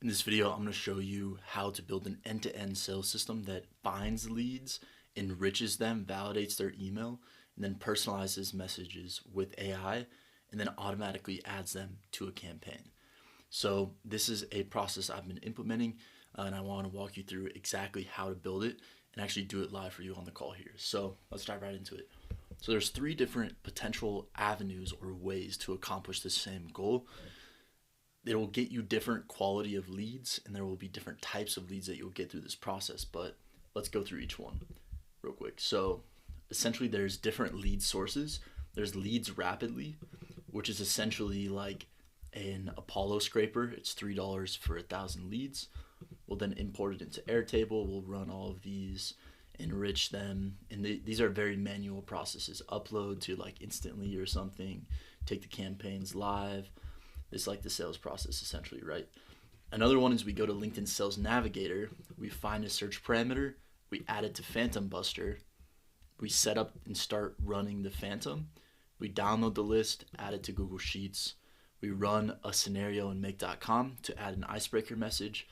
In this video, I'm going to show you how to build an end-to-end sales system that finds leads, enriches them, validates their email, and then personalizes messages with AI, and then automatically adds them to a campaign. So this is a process I've been implementing, and I want to walk you through exactly how to build it and actually do it live for you on the call here. So let's dive right into it. So there's 3 different potential avenues or ways to accomplish the same goal. It will get you different quality of leads, and there will be different types of leads that you'll get through this process, but let's go through each one real quick. So essentially there's different lead sources. There's leads rapidly, which is essentially like an Apollo scraper. It's $3 for 1,000 leads. We'll then import it into Airtable. We'll run all of these, enrich them, and these are very manual processes. Upload to like Instantly or something, take the campaigns live. It's like the sales process essentially, right? Another one is we go to LinkedIn Sales Navigator, we find a search parameter, we add it to PhantomBuster, we set up and start running the Phantom, we download the list, add it to Google Sheets, we run a scenario in make.com to add an icebreaker message,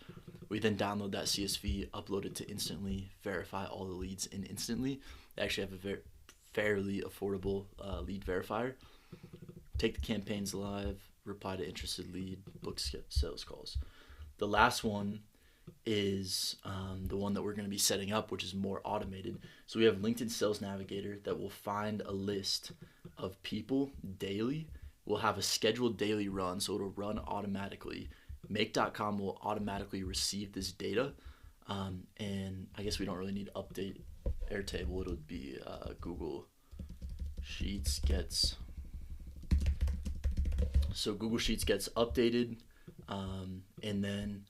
we then download that CSV, upload it to Instantly, verify all the leads in Instantly. They actually have a fairly affordable lead verifier. Take the campaigns live, reply to interested lead, book sales calls. The last one is the one that we're going to be setting up, which is more automated. So we have LinkedIn Sales Navigator that will find a list of people daily. We'll have a scheduled daily run, so it'll run automatically. Make.com will automatically receive this data, and I guess we don't really need to update Airtable. It'll be Google Sheets gets... So Google Sheets gets updated, and then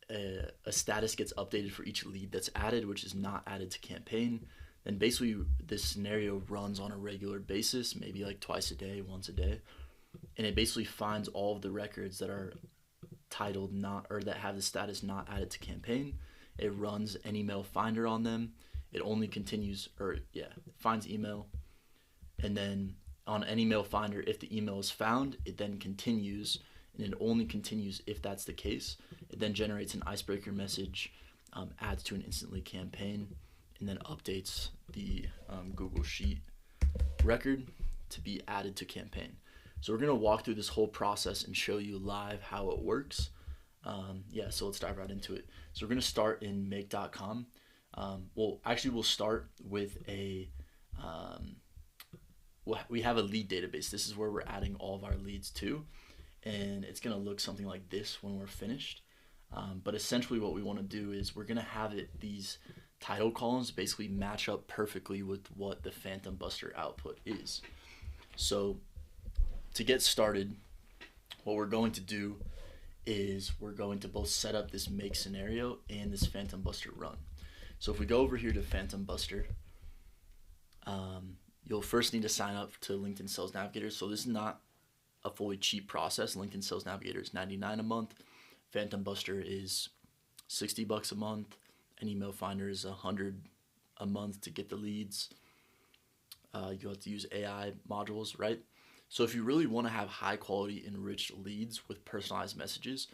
a status gets updated for each lead that's added, which is not added to campaign. Then basically this scenario runs on a regular basis, maybe like twice a day, once a day, and it basically finds all of the records that are titled not, or that have the status not added to campaign. It runs an email finder on them. It only continues, finds email, and then on an email finder, if the email is found, it then continues, and it only continues if that's the case. It then generates an icebreaker message, adds to an Instantly campaign, and then updates the Google Sheet record to be added to campaign. So we're going to walk through this whole process and show you live how it works. So let's dive right into it. So we're going to start in make.com. We'll start with we have a lead database. This is where we're adding all of our leads to, and it's going to look something like this when we're finished. But essentially what we want to do is we're going to have these title columns basically match up perfectly with what the PhantomBuster output is. So to get started, what we're going to do is we're going to both set up this make scenario and this PhantomBuster run. So if we go over here to PhantomBuster, you'll first need to sign up to LinkedIn Sales Navigator. So this is not a fully cheap process. LinkedIn Sales Navigator is $99 a month. PhantomBuster is $60 a month. An email finder is $100 a month to get the leads. You have to use AI modules, right? So if you really want to have high quality enriched leads with personalized messages,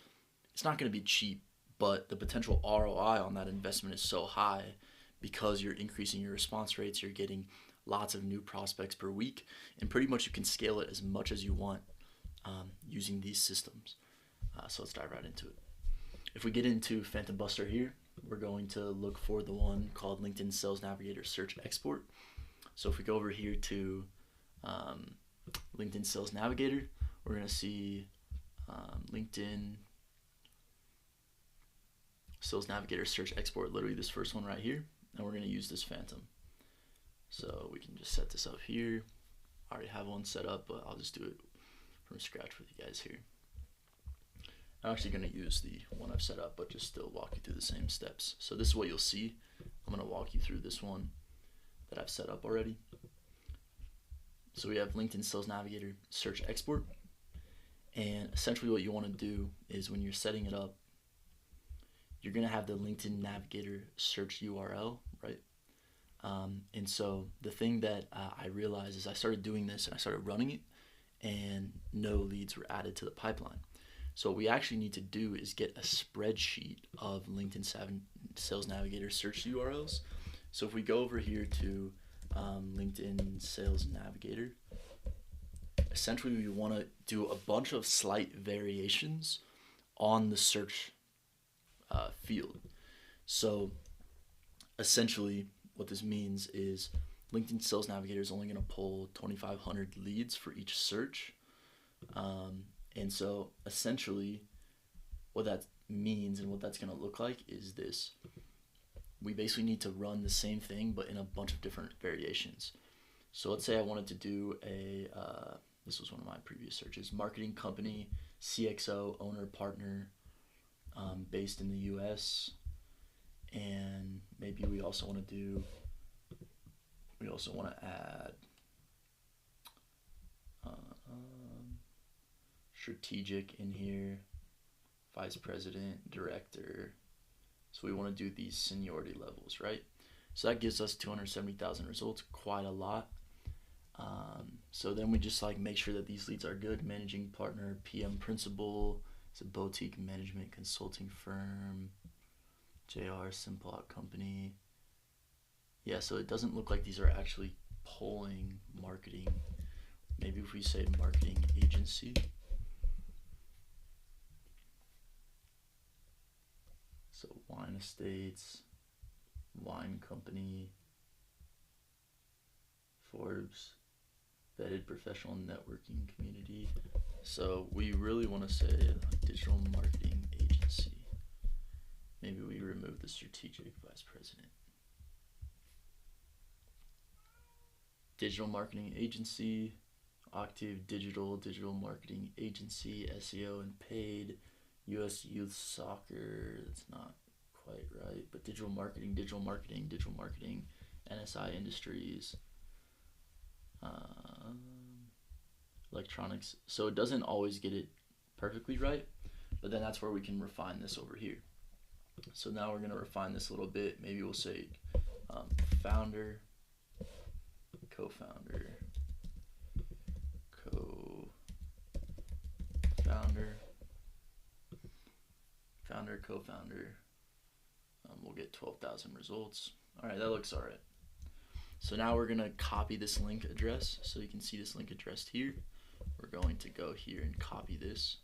it's not going to be cheap, but the potential ROI on that investment is so high because you're increasing your response rates, you're getting lots of new prospects per week, and pretty much you can scale it as much as you want using these systems. So let's dive right into it. If we get into PhantomBuster here, we're going to look for the one called LinkedIn Sales Navigator Search Export. So if we go over here to LinkedIn Sales Navigator, we're going to see LinkedIn Sales Navigator Search Export, literally this first one right here, and we're going to use this Phantom. So we can just set this up here. I already have one set up, but I'll just do it from scratch with you guys here. I'm actually going to use the one I've set up, but just still walk you through the same steps. So this is what you'll see. I'm going to walk you through this one that I've set up already. So we have LinkedIn Sales Navigator Search Export. And essentially what you want to do is when you're setting it up, you're going to have the LinkedIn Navigator search URL, right? And so the thing that I realized is I started doing this and I started running it, and no leads were added to the pipeline. So what we actually need to do is get a spreadsheet of LinkedIn Sales Navigator search URLs. So if we go over here to LinkedIn Sales Navigator, essentially we want to do a bunch of slight variations on the search field. So essentially what this means is LinkedIn Sales Navigator is only going to pull 2,500 leads for each search. And so essentially what that means and what that's going to look like is this. We basically need to run the same thing but in a bunch of different variations. So let's say I wanted to do a, this was one of my previous searches, marketing company, CXO, owner, partner, based in the US. And maybe we also want to add strategic in here, vice president, director. So we want to do these seniority levels, right? So that gives us 270,000 results, quite a lot. So then we just like make sure that these leads are good. Managing partner, PM principal, it's a boutique management consulting firm, JR Simplot company. Yeah, so it doesn't look like these are actually pulling marketing. Maybe if we say marketing agency. So wine estates, wine company, Forbes, vetted professional networking community. So we really want to say digital marketing agency. Maybe we remove the strategic vice president. Digital marketing agency, Octave digital marketing agency, SEO and paid, US youth soccer, that's not quite right, but digital marketing, NSI Industries, electronics. So it doesn't always get it perfectly right, but then that's where we can refine this over here. So now we're going to refine this a little bit. Maybe we'll say founder, co-founder, founder, co-founder. We'll get 12,000 results. All right, that looks all right. So now we're going to copy this link address. So you can see this link address here. We're going to go here and copy this.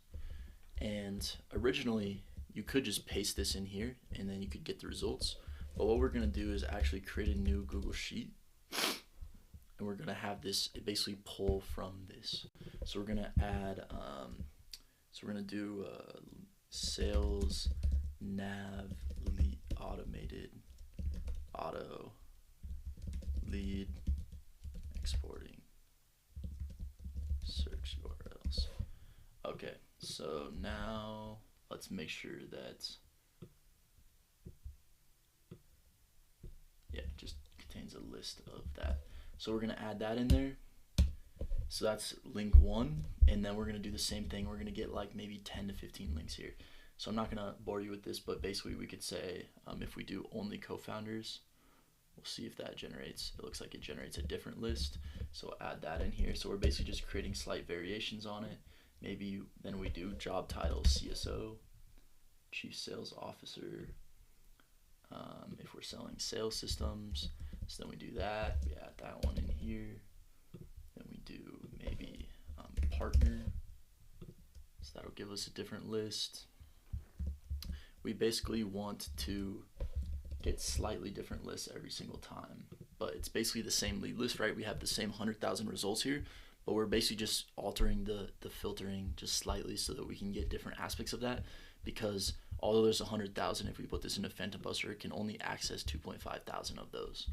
And originally, you could just paste this in here and then you could get the results. But what we're going to do is actually create a new Google Sheet. And we're going to have this basically pull from this. So we're going to add, so we're going to do sales nav lead automated auto lead exporting search URLs. Okay, so now let's make sure that, yeah, it just contains a list of that. So we're going to add that in there. So that's link 1, and then we're going to do the same thing. We're going to get like maybe 10 to 15 links here. So I'm not going to bore you with this, but basically we could say if we do only co-founders, we'll see if that generates. It looks like it generates a different list. So we'll add that in here. So we're basically just creating slight variations on it. Maybe then we do job title CSO, Chief Sales Officer. If we're selling sales systems, so then we do that. We add that one in here. Then we do maybe partner. So that'll give us a different list. We basically want to get slightly different lists every single time, but it's basically the same lead list, right? We have the same 100,000 results here, but we're basically just altering the filtering just slightly so that we can get different aspects of that, because although there's 100,000, if we put this into PhantomBuster, it can only access 2,500 of those.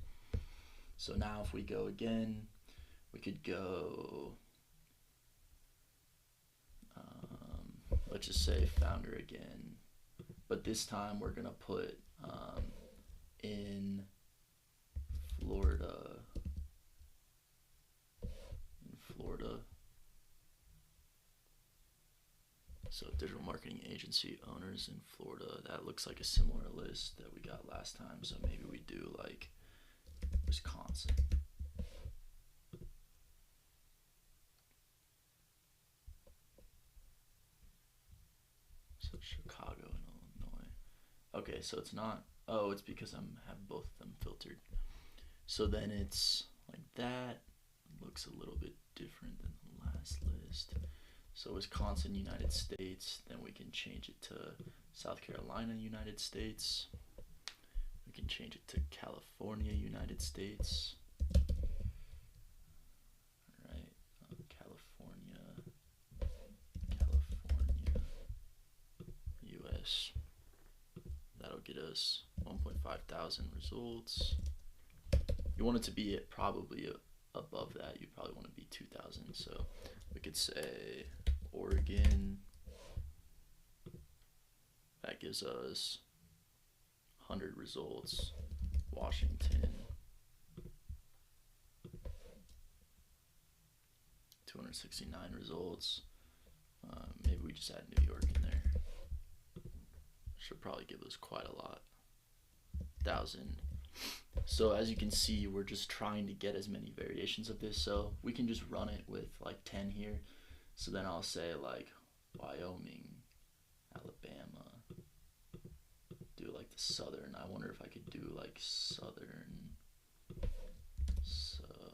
So now if we go again, we could go, let's just say founder again, but this time we're gonna put in Florida. So digital marketing agency owners in Florida. That looks like a similar list that we got last time. So maybe we do like Wisconsin. Okay, so it's not. Oh, it's because I'm have both of them filtered. So then it's like that. Looks a little bit different than the last list. So Wisconsin, United States. Then we can change it to South Carolina, United States. We can change it to California, United States. All right, California, US. That'll get us 1.5 thousand results. You want it to be probably above that. You probably want to be 2,000. So we could say Oregon. That gives us 100 results. Washington, 269 results. Maybe we just add New York in there. Should probably give us quite a lot. 1,000. So as you can see, we're just trying to get as many variations of this. So we can just run it with like 10 here. So then I'll say like Wyoming, Alabama. Do like the southern. I wonder if I could do like southern, southwest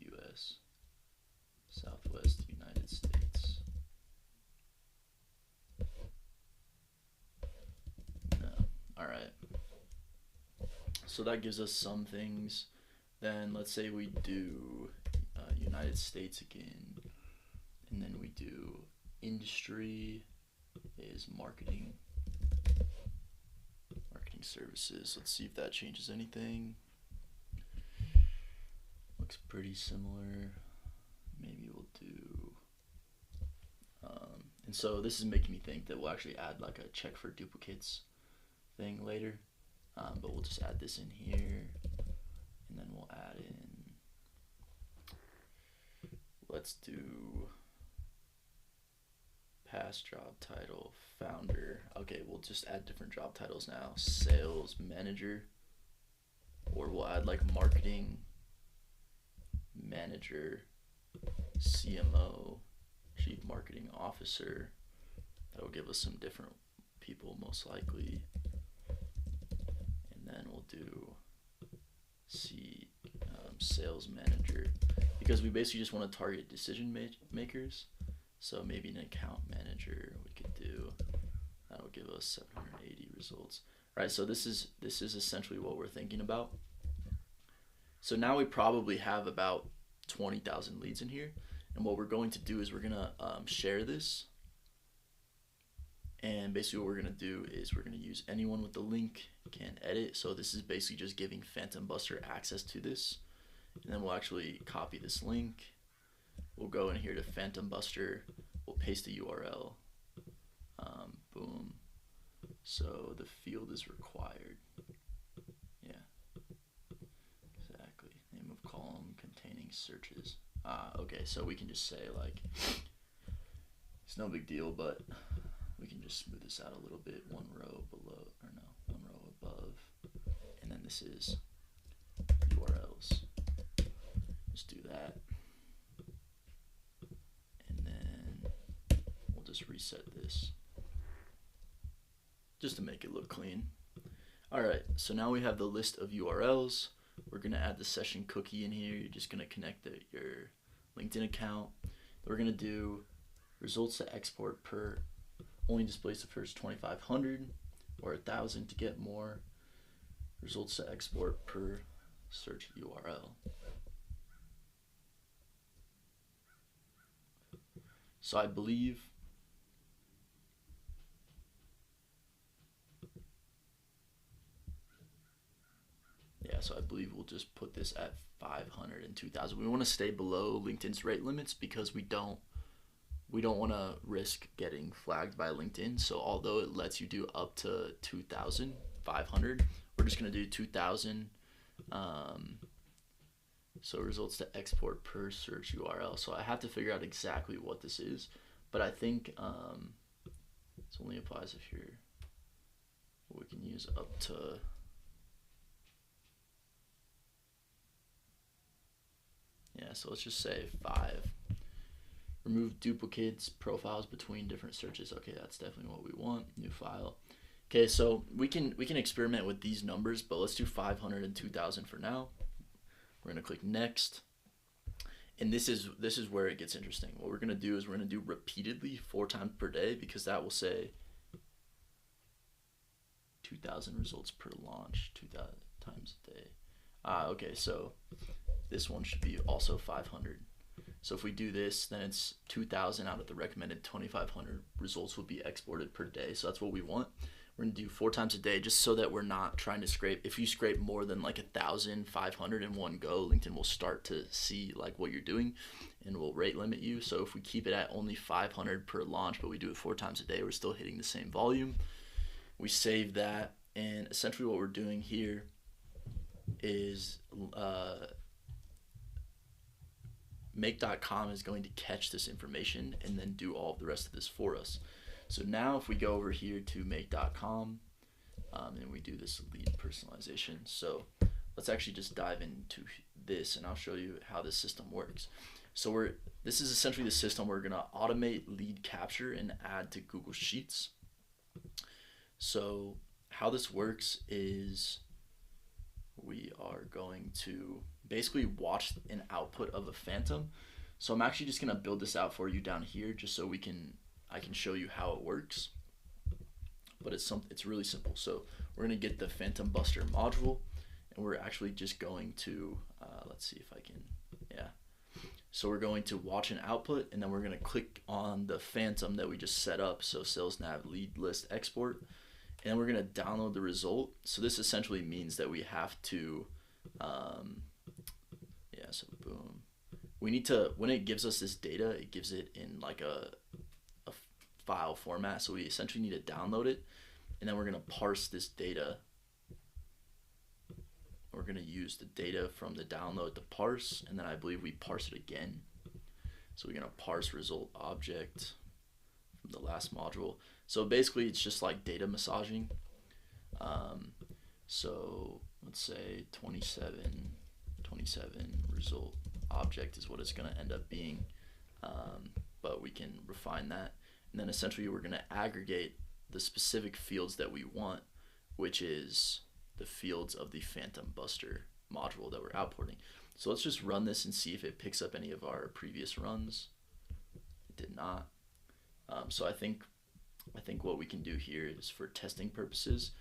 US, southwest United States. No. All right. So that gives us some things. Then let's say we do United States again, and then we do industry is marketing services. Let's see if that changes anything. Looks pretty similar. Maybe we'll do and so this is making me think that we'll actually add like a check for duplicates thing later, but we'll just add this in here, and then we'll add in, let's do past job title, founder. Okay, we'll just add different job titles now. Sales manager, or we'll add like marketing manager, CMO, chief marketing officer. That'll give us some different people most likely. And then we'll do sales manager, because we basically just want to target decision makers. So maybe an account manager we could do. That'll give us 780 results. All right, so this is essentially what we're thinking about. So now we probably have about 20,000 leads in here, and what we're going to do is we're gonna share this, and basically what we're gonna do is we're gonna use anyone with the link can edit. So this is basically just giving PhantomBuster access to this, and then we'll actually copy this link. We'll go in here to PhantomBuster, we'll paste the URL, boom. So the field is required. Yeah, exactly. Name of column containing searches. Okay, so we can just say like, it's no big deal, but we can just smooth this out a little bit. One row below, or no, one row above, and then this is URLs. Just do that. Just reset this just to make it look clean. Alright, so now we have the list of URLs. We're going to add the session cookie in here. You're just going to connect your LinkedIn account. We're going to do results to export per only displays the first 2,500 or 1,000 to get more. Results to export per search URL. So I believe we'll just put this at 500 and 2,000. We want to stay below LinkedIn's rate limits because we don't want to risk getting flagged by LinkedIn. So although it lets you do up to 2,500, we're just going to do 2,000. So results to export per search URL. So I have to figure out exactly what this is, but I think this only applies if we can use up to, yeah, so let's just say 5. Remove duplicates, profiles between different searches. Okay, that's definitely what we want. New file. Okay, so we can experiment with these numbers, but let's do 500 and 2,000 for now. We're gonna click next, and this is where it gets interesting. What we're gonna do is we're gonna do repeatedly 4 times per day, because that will say 2,000 results per launch, 2,000 times a day. Okay, so this one should be also 500. So if we do this, then it's 2,000 out of the recommended 2,500 results will be exported per day. So that's what we want. We're gonna do 4 times a day, just so that we're not trying to scrape. If you scrape more than like 1,500 in one go, LinkedIn will start to see like what you're doing and will rate limit you. So if we keep it at only 500 per launch, but we do it 4 times a day, we're still hitting the same volume. We save that, and essentially what we're doing here is make.com is going to catch this information and then do all of the rest of this for us. So now if we go over here to make.com and we do this lead personalization, so let's actually just dive into this and I'll show you how this system works. So this is essentially the system we're gonna automate lead capture and add to Google Sheets. So how this works is we are going to basically watch an output of a Phantom. So I'm actually just gonna build this out for you down here, just so I can show you how it works. But it's really simple. So we're gonna get the PhantomBuster module, and we're actually just going to let's see if I can, yeah. So we're going to watch an output, and then we're gonna click on the Phantom that we just set up. So sales nav lead list export. And then we're going to download the result. So this essentially means that we have to, so boom. We need to, when it gives us this data, it gives it in like a file format. So we essentially need to download it. And then we're going to parse this data. We're going to use the data from the download to parse. And then I believe we parse it again. So we're going to parse result object from the last module. So basically it's just like data massaging. So let's say 27 result object is what it's going to end up being, but we can refine that. And then essentially we're going to aggregate the specific fields that we want, which is the fields of the PhantomBuster module that we're outporting. So let's just run this and see if it picks up any of our previous runs. It did not. So I think what we can do here is, for testing purposes,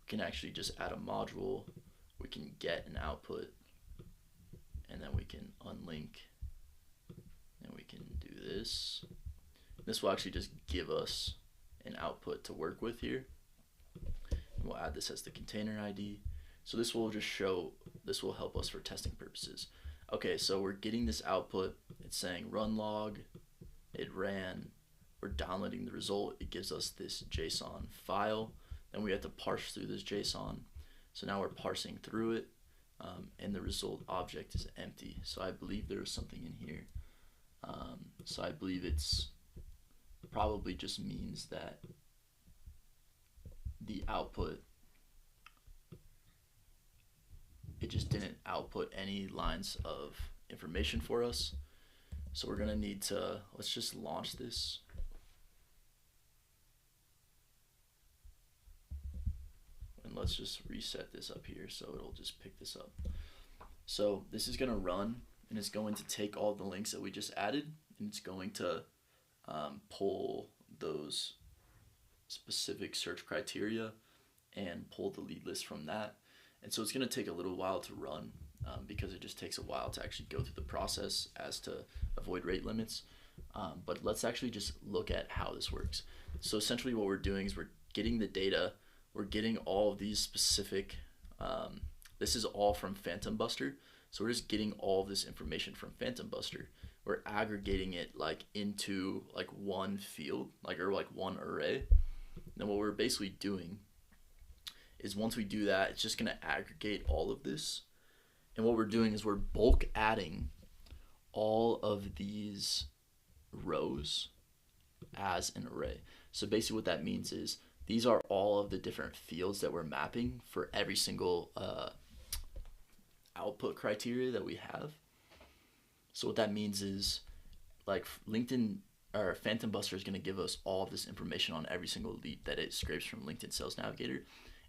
we can actually just add a module. We can get an output, and then we can unlink, and we can do this. This will actually just give us an output to work with here. And we'll add this as the container ID. So this will help us for testing purposes. Okay, so we're getting this output. It's saying run log. It ran. We're downloading the result. It gives us this JSON file. Then we have to parse through this JSON. So now we're parsing through it, and the result object is empty. So I believe there is something in here. So I believe it's probably just means that the output, it just didn't output any lines of information for us. So we're gonna need to, let's just launch this. And let's just reset this up here so it'll just pick this up. So this is gonna run, and it's going to take all the links that we just added, and it's going to pull those specific search criteria and pull the lead list from that. And so it's going to take a little while to run, because it just takes a while to actually go through the process as to avoid rate limits. But let's actually just look at how this works. So essentially what we're doing is we're getting the data, we're getting all of these specific, this is all from PhantomBuster. So we're just getting all of this information from PhantomBuster. We're aggregating it like into like one field, or one array. And what we're basically doing is, once we do that, it's just going to aggregate all of this. And what we're doing is we're bulk adding all of these rows as an array. So basically what that means is these are all of the different fields that we're mapping for every single output criteria that we have. So what that means is like LinkedIn or PhantomBuster is going to give us all of this information on every single lead that it scrapes from LinkedIn Sales Navigator.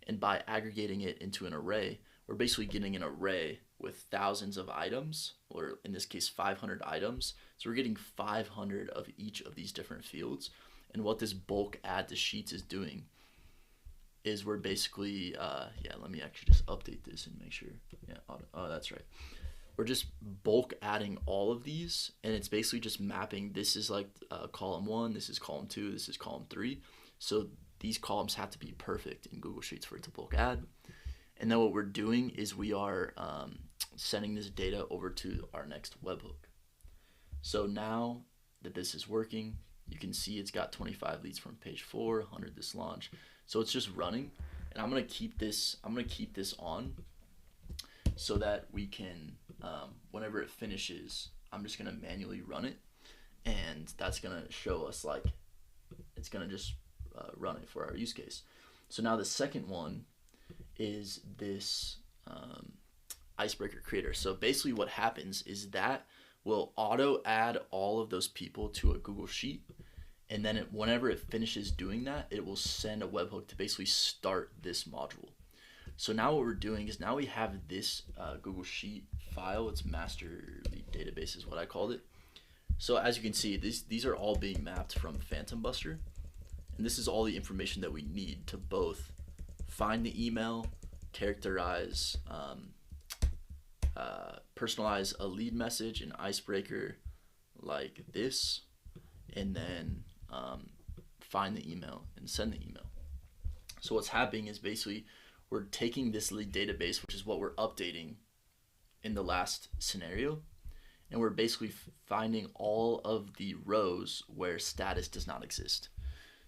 And by aggregating it into an array, we're basically getting an array with thousands of items, or in this case, 500 items. So we're getting 500 of each of these different fields. And what this bulk add to sheets is doing is we're basically, let me actually just update this and make sure. Oh, that's right. We're just bulk adding all of these, and it's basically just mapping. This is like column 1, this is column 2, this is column 3. So these columns have to be perfect in Google Sheets for it to bulk add. And then what we're doing is we are sending this data over to our next webhook. So now that this is working, you can see it's got 25 leads from page 4, 100 this launch. So it's just running, and I'm gonna keep this on so that we can, whenever it finishes, I'm just gonna manually run it, and that's gonna show us like it's gonna just run it for our use case. So now the second one is this icebreaker creator. So basically what happens is that will auto add all of those people to a Google Sheet, and then whenever it finishes doing that, it will send a webhook to basically start this module. So now what we're doing is now we have this Google Sheet file. It's master lead database is what I called it. So as you can see, these are all being mapped from PhantomBuster, and this is all the information that we need to both find the email, characterize, personalize a lead message, an icebreaker like this, and then find the email and send the email. So what's happening is basically we're taking this lead database, which is what we're updating in the last scenario, and we're basically finding all of the rows where status does not exist.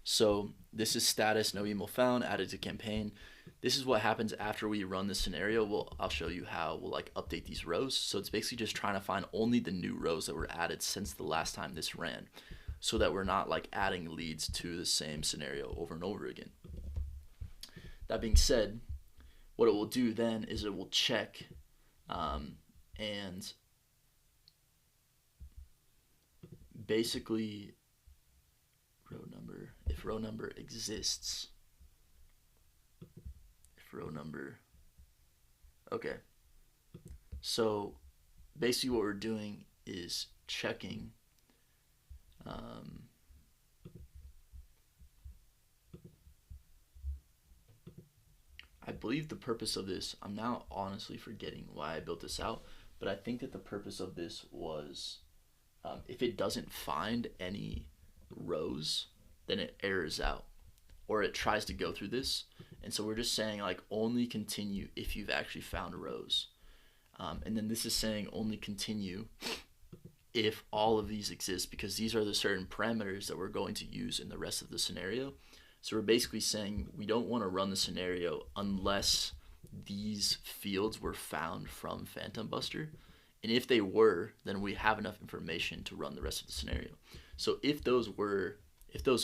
So this is status, no email found, added to campaign. This is what happens after we run the scenario. I'll show you how we'll like update these rows. So it's basically just trying to find only the new rows that were added since the last time this ran, so that we're not like adding leads to the same scenario over and over again. That being said, what it will do then is it will check and basically row number, if row number exists, okay. So basically what we're doing is checking I believe the purpose of this, I'm now honestly forgetting why I built this out, but I think that the purpose of this was if it doesn't find any rows, then it errors out, or it tries to go through this. And so we're just saying like only continue if you've actually found rows. And then this is saying only continue if all of these exist, because these are the certain parameters that we're going to use in the rest of the scenario. So we're basically saying we don't want to run the scenario unless these fields were found from PhantomBuster. And if they were, then we have enough information to run the rest of the scenario. So if those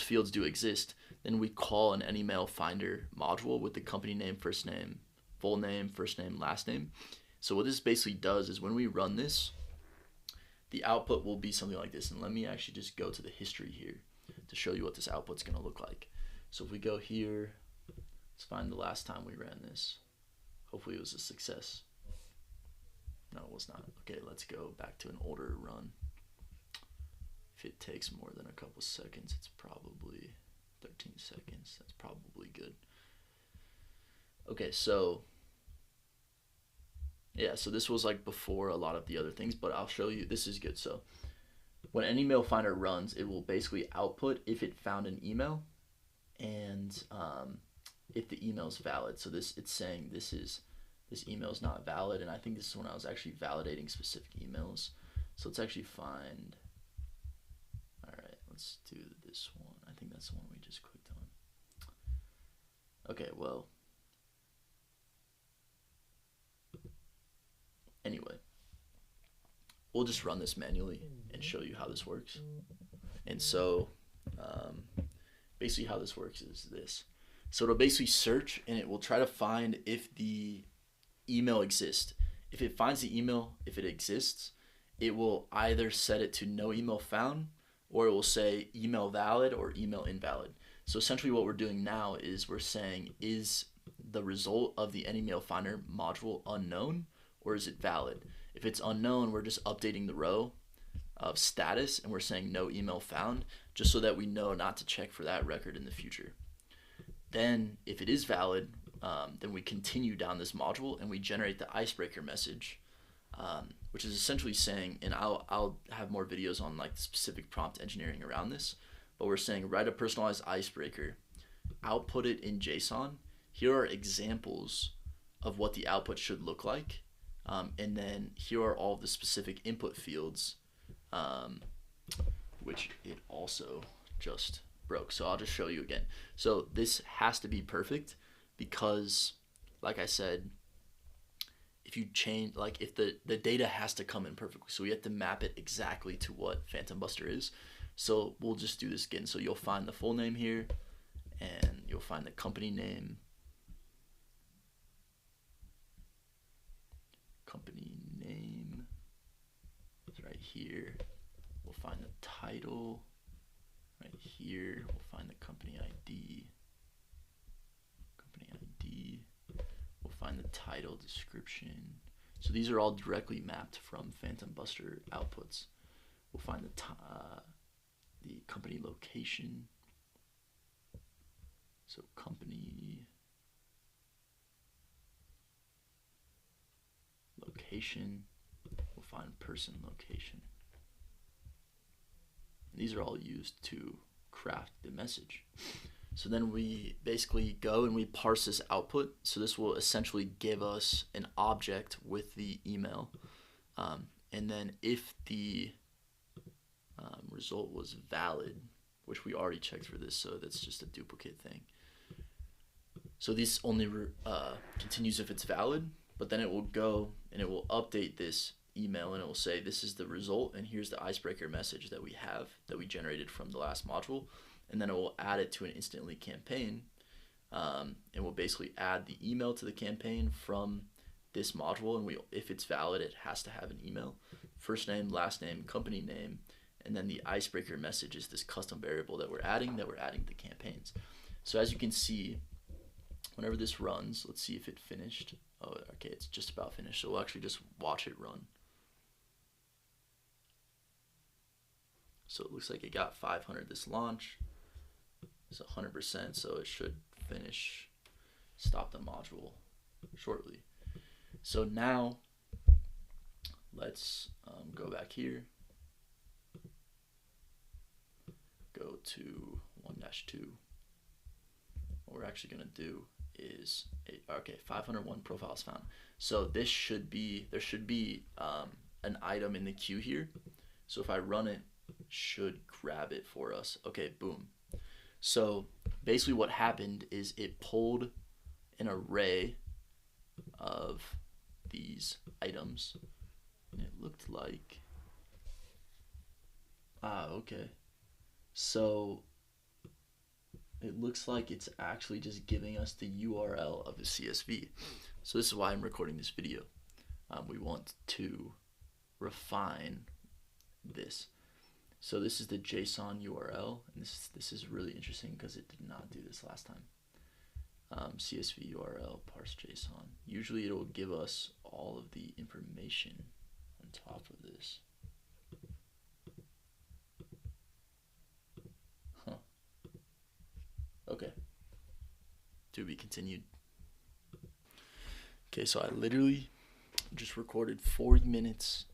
fields do exist, then we call an AnyMail Finder module with the company name, first name, full name, first name, last name. So what this basically does is when we run this, the output will be something like this. And let me actually just go to the history here to show you what this output's going to look like. So if we go here, let's find the last time we ran this. Hopefully it was a success. No, it was not. Okay, let's go back to an older run. If it takes more than a couple seconds, it's probably 13 seconds. That's probably good. Okay, so yeah, so this was like before a lot of the other things, but I'll show you. This is good. So when AnyMail Finder runs, it will basically output if it found an email and if the email is valid. So it's saying this email is not valid, and I think this is when I was actually validating specific emails. So let's actually find. All right, let's do this one. I think that's the one we just clicked on. Okay, well. Anyway, we'll just run this manually and show you how this works. And so basically how this works is this. So it'll basically search and it will try to find if the email exists. If it finds the email, if it exists, it will either set it to no email found, or it will say email valid or email invalid. So essentially what we're doing now is we're saying, is the result of the AnyMail Finder module unknown, or is it valid? If it's unknown, we're just updating the row of status and we're saying no email found, just so that we know not to check for that record in the future. Then if it is valid, then we continue down this module and we generate the icebreaker message, which is essentially saying, and I'll have more videos on like the specific prompt engineering around this, but we're saying write a personalized icebreaker, output it in JSON. Here are examples of what the output should look like, and then here are all the specific input fields, which it also just broke. So I'll just show you again. So this has to be perfect because, like I said, if you change, like if the data has to come in perfectly, so we have to map it exactly to what PhantomBuster is. So we'll just do this again. So you'll find the full name here, and you'll find the company name. Company name is right here. We'll find the title right here. We'll find the company ID. Company ID. We'll find the title, description. So these are all directly mapped from PhantomBuster outputs. We'll find the company location. So company location. We'll find person location. These are all used to craft the message. So then we basically go and we parse this output. So this will essentially give us an object with the email. And then if the result was valid, which we already checked for this, so that's just a duplicate thing. So this only continues if it's valid, but then it will go and it will update this email and it will say this is the result and here's the icebreaker message that we have, that we generated from the last module, and then it will add it to an instantly campaign, and we'll basically add the email to the campaign from this module, and if it's valid, it has to have an email, first name, last name, company name, and then the icebreaker message is this custom variable that we're adding to campaigns. So as you can see, whenever this runs, let's see if it finished. Oh, okay, it's just about finished. So we'll actually just watch it run. So it looks like it got 500 this launch. It's 100%, so it should finish, stop the module shortly. So now let's go back here. Go to 1-2. What we're actually going to do is, okay, 501 profiles found. So this should be, there should be an item in the queue here. So if I run it, should grab it for us. Okay, boom. So basically what happened is it pulled an array of these items, and it looked like, okay. So it looks like it's actually just giving us the URL of the CSV. So this is why I'm recording this video. We want to refine this. So this is the JSON URL, and this is really interesting because it did not do this last time. CSV URL parse JSON. Usually it will give us all of the information on top of this. Huh. Okay. To be continued. Okay, so I literally just recorded 40 minutes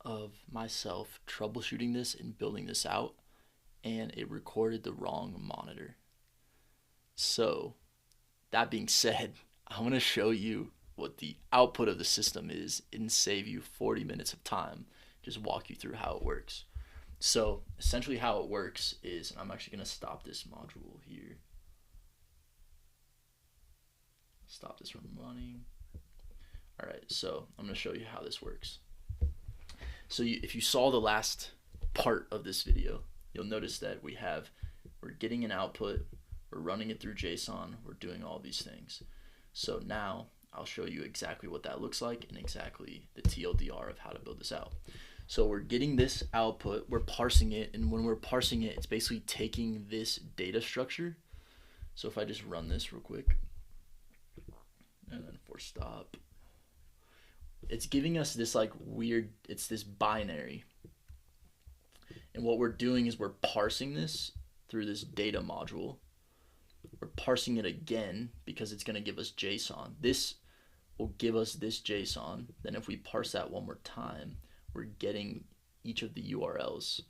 of myself troubleshooting this and building this out, and it recorded the wrong monitor. So that being said, I want to show you what the output of the system is and save you 40 minutes of time, just walk you through how it works. So essentially how it works is, and I'm actually going to stop this module here, stop this from running. All right, so I'm going to show you how this works. So if you saw the last part of this video, you'll notice that we're getting an output, we're running it through JSON, we're doing all these things. So now I'll show you exactly what that looks like and exactly the TLDR of how to build this out. So we're getting this output, we're parsing it, and when we're parsing it, it's basically taking this data structure. So if I just run this real quick, and then force stop, it's giving us this like weird, it's this binary. And what we're doing is we're parsing this through this data module. We're parsing it again because it's going to give us JSON. This will give us this JSON. Then if we parse that one more time, we're getting each of the URLs.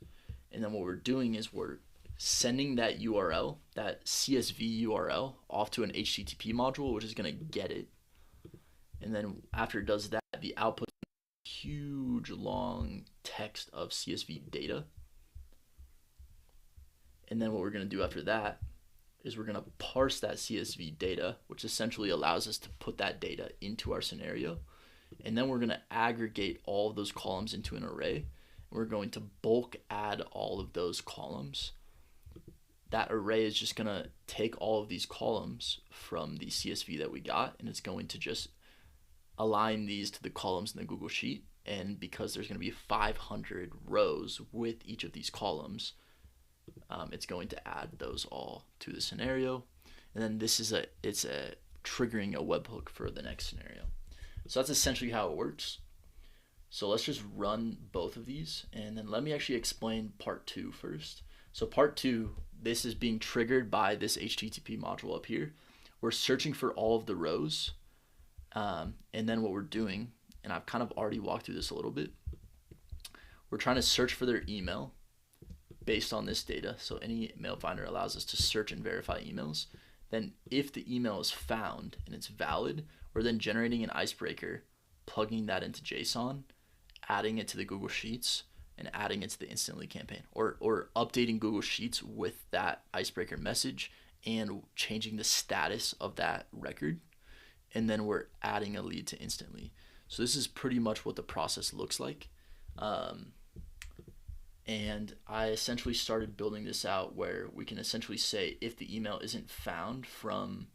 And then what we're doing is we're sending that URL, that CSV URL, off to an HTTP module, which is going to get it. And then after it does that, the output is a huge long text of CSV data. And then what we're going to do after that is we're going to parse that CSV data, which essentially allows us to put that data into our scenario. And then we're going to aggregate all of those columns into an array. We're going to bulk add all of those columns. That array is just going to take all of these columns from the CSV that we got, and it's going to just align these to the columns in the Google Sheet. And because there's going to be 500 rows with each of these columns, it's going to add those all to the scenario. And then this is it's triggering a webhook for the next scenario. So that's essentially how it works. So let's just run both of these, and then let me actually explain part 2 first. So part 2, this is being triggered by this HTTP module up here. We're searching for all of the rows, and then what we're doing, and I've kind of already walked through this a little bit, we're trying to search for their email based on this data. So any email finder allows us to search and verify emails. Then if the email is found and it's valid, we're then generating an icebreaker, plugging that into JSON, adding it to the Google Sheets, and adding it to the Instantly campaign, or updating Google Sheets with that icebreaker message and changing the status of that record. And then we're adding a lead to Instantly. So this is pretty much what the process looks like. And I essentially started building this out where we can essentially say if the email isn't found from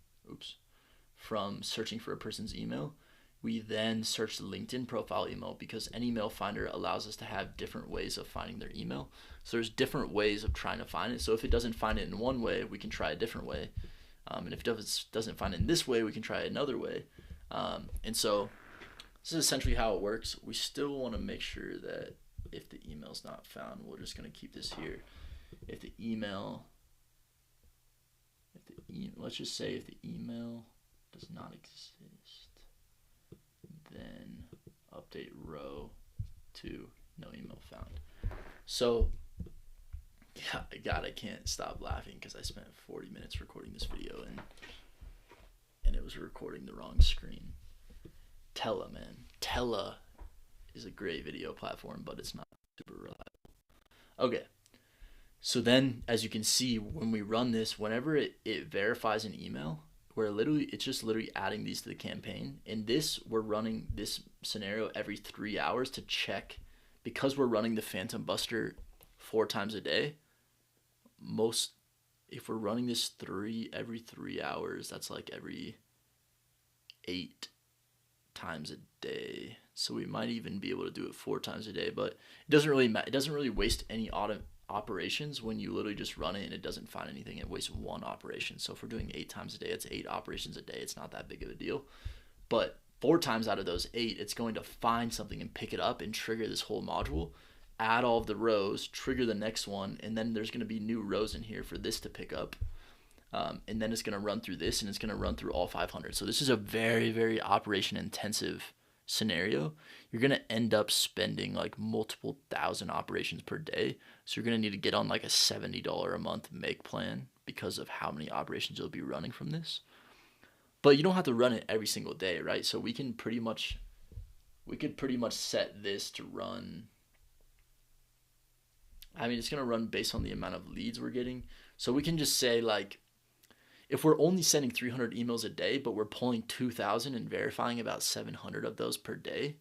searching for a person's email, we then search the LinkedIn profile email, because an email finder allows us to have different ways of finding their email. So there's different ways of trying to find it. So if it doesn't find it in one way, we can try a different way. And if it doesn't find it in this way, we can try another way. And so this is essentially how it works. We still want to make sure that if the email's not found, we're just going to keep this here. Let's just say if the email does not exist, then update row to no email found. So, God, I can't stop laughing because I spent 40 minutes recording this video and it was recording the wrong screen. Tella, man. Tella is a great video platform, but it's not super reliable. Okay, so then as you can see, when we run this, whenever it verifies an email, it's just literally adding these to the campaign. In this, we're running this scenario every 3 hours to check, because we're running the PhantomBuster 4 times a day. If we're running this every 3 hours, that's like every 8 times a day. So we might even be able to do it 4 times a day, but it doesn't really waste any operations when you literally just run it and it doesn't find anything. It wastes 1 operation. So if we're doing 8 times a day, it's 8 operations a day. It's not that big of a deal. But 4 times out of those 8, it's going to find something and pick it up and trigger this whole module, add all of the rows, trigger the next one, and then there's going to be new rows in here for this to pick up. And then it's going to run through this, and it's going to run through all 500. So this is a very, very operation intensive scenario. You're going to end up spending like multiple thousand operations per day. So you're going to need to get on like a $70 a month make plan because of how many operations you'll be running from this. But you don't have to run it every single day, right? So we could pretty much set this to run. I mean, it's going to run based on the amount of leads we're getting. So we can just say, like, if we're only sending 300 emails a day, but we're pulling 2,000 and verifying about 700 of those per day,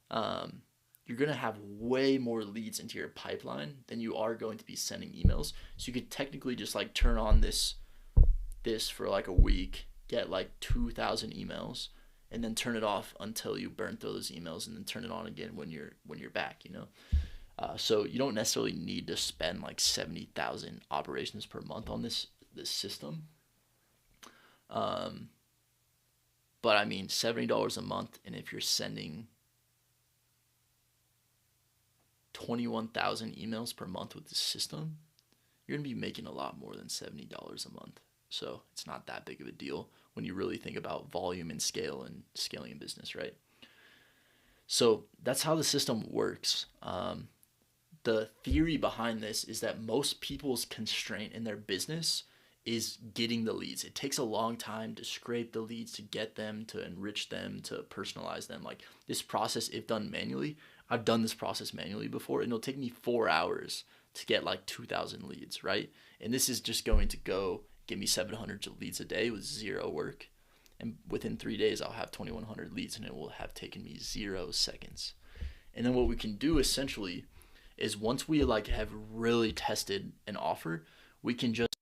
you're going to have way more leads into your pipeline than you are going to be sending emails. So you could technically just like turn on this for like a week, get like 2,000 emails, and then turn it off until you burn through those emails, and then turn it on again when you're back, you know? So you don't necessarily need to spend like 70,000 operations per month on this system. Um, but I mean, $70 a month, and if you're sending 21,000 emails per month with this system, you're gonna be making a lot more than $70 a month. So it's not that big of a deal when you really think about volume and scale and scaling a business, right? So that's how the system works. The theory behind this is that most people's constraint in their business is getting the leads. It takes a long time to scrape the leads, to get them, to enrich them, to personalize them. Like this process, if done manually, I've done this process manually before, and it'll take me 4 hours to get like 2,000 leads, right? And this is just going to go give me 700 leads a day with zero work. And within 3 days, I'll have 2,100 leads, and it will have taken me 0 seconds. And then what we can do essentially is once we like have really tested an offer, we can just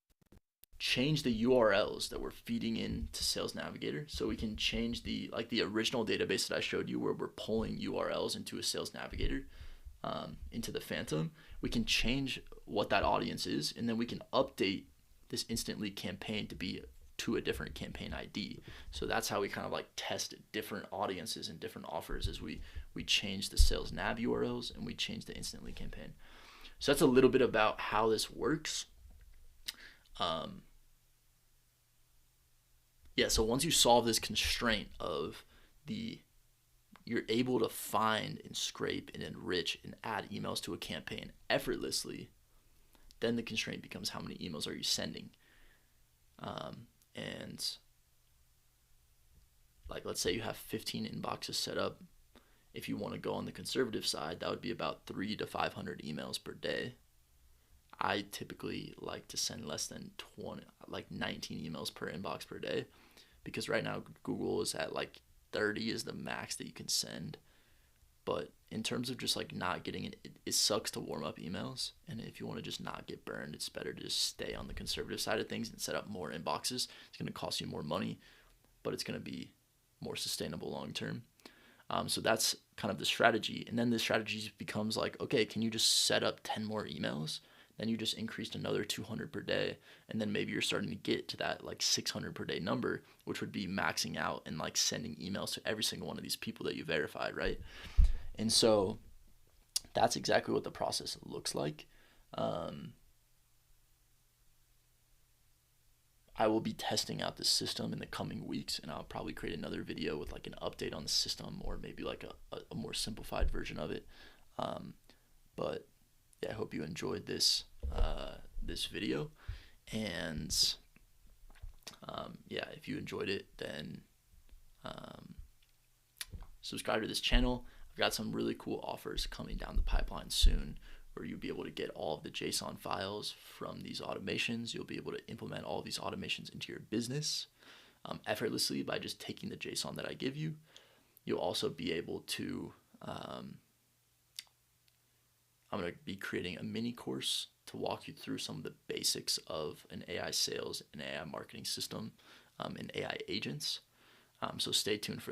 change the URLs that we're feeding into Sales Navigator. So we can change the original database that I showed you where we're pulling URLs into a Sales Navigator, into the Phantom. We can change what that audience is, and then we can update this instant lead campaign to be to a different campaign ID. So that's how we kind of like test different audiences and different offers as we change the sales nav URLs and we change the instant lead campaign. So that's a little bit about how this works. Yeah, so once you solve this constraint of you're able to find and scrape and enrich and add emails to a campaign effortlessly, then the constraint becomes how many emails are you sending. And like let's say you have 15 inboxes set up. If you want to go on the conservative side, that would be about 300 to 500 emails per day. I typically like to send less than 20, like 19 emails per inbox per day, because right now Google is at like 30 is the max that you can send. But in terms of just like not getting it sucks to warm up emails. And if you want to just not get burned, it's better to just stay on the conservative side of things and set up more inboxes. It's going to cost you more money, but it's going to be more sustainable long term. So that's kind of the strategy. And then the strategy becomes like, okay, can you just set up 10 more emails? Then you just increased another 200 per day. And then maybe you're starting to get to that like 600 per day number, which would be maxing out and like sending emails to every single one of these people that you verified, right? And so that's exactly what the process looks like. I will be testing out this system in the coming weeks, and I'll probably create another video with like an update on the system, or maybe like a more simplified version of it. But yeah, I hope you enjoyed this video, and yeah, if you enjoyed it, then subscribe to this channel. I've got some really cool offers coming down the pipeline soon, where you'll be able to get all of the JSON files from these automations. You'll be able to implement all of these automations into your business effortlessly by just taking the JSON that I give you. You'll also be able to, I'm going to be creating a mini course to walk you through some of the basics of an AI sales and AI marketing system and AI agents. So stay tuned for that.